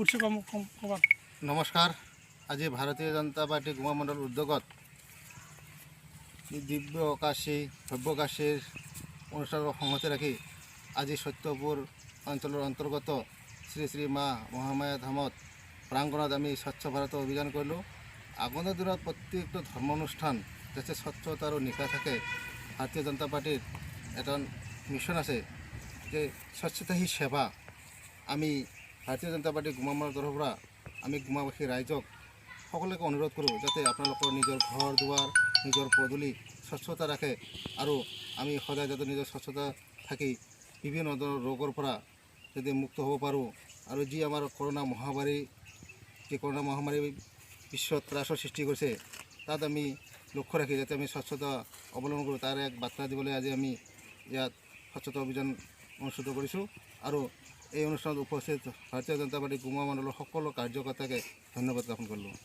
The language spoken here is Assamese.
উৎসৱ ক'ৰবাত। নমস্কাৰ। আজি ভাৰতীয় জনতা পাৰ্টি গুমা মণ্ডল উদ্যোগত দিব্য কাশী ভব্য কাশীৰ অনুষ্ঠানৰ সংহতি ৰাখি আজি সত্যপুৰ অঞ্চলৰ অন্তৰ্গত শ্ৰী শ্ৰী মা মহামায়া ধামত প্ৰাংগণত আমি স্বচ্ছ ভাৰত অভিযান কৰিলোঁ। আগন্তুক দিনত প্ৰত্যেকটো ধৰ্ম অনুষ্ঠান যাতে স্বচ্ছতা আৰু নিকা থাকে। ভাৰতীয় জনতা পাৰ্টিৰ এটা মিছন আছে যে স্বচ্ছতা হি সেৱা। আমি ভাৰতীয় জনতা পাৰ্টি গুমা মণ্ডলৰ তৰফৰ পৰা আমি গুমাবাসী ৰাইজক সকলোকে অনুৰোধ কৰোঁ যাতে আপোনালোকৰ নিজৰ ঘৰ দুৱাৰ নিজৰ পদূলি স্বচ্ছতা ৰাখে আৰু আমি সদায় যাতে নিজৰ স্বচ্ছতা থাকি বিভিন্ন ধৰণৰ ৰোগৰ পৰা যাতে মুক্ত হ'ব পাৰোঁ। আৰু যি আমাৰ কৰোণা মহামাৰী বিশ্বত ত্ৰাসৰ সৃষ্টি কৰিছে তাত আমি লক্ষ্য ৰাখি যাতে আমি স্বচ্ছতা অৱলম্বন কৰোঁ তাৰ এক বাৰ্তা দিবলৈ আজি আমি ইয়াত স্বচ্ছতা অভিযান অনুষ্ঠিত কৰিছোঁ। আৰু এই অনুষ্ঠানত উপস্থিত ভাৰতীয় জনতা পাৰ্টি গুমা মণ্ডলৰ সকলো কাৰ্যকৰ্তাকে ধন্যবাদ জ্ঞাপন কৰিলোঁ।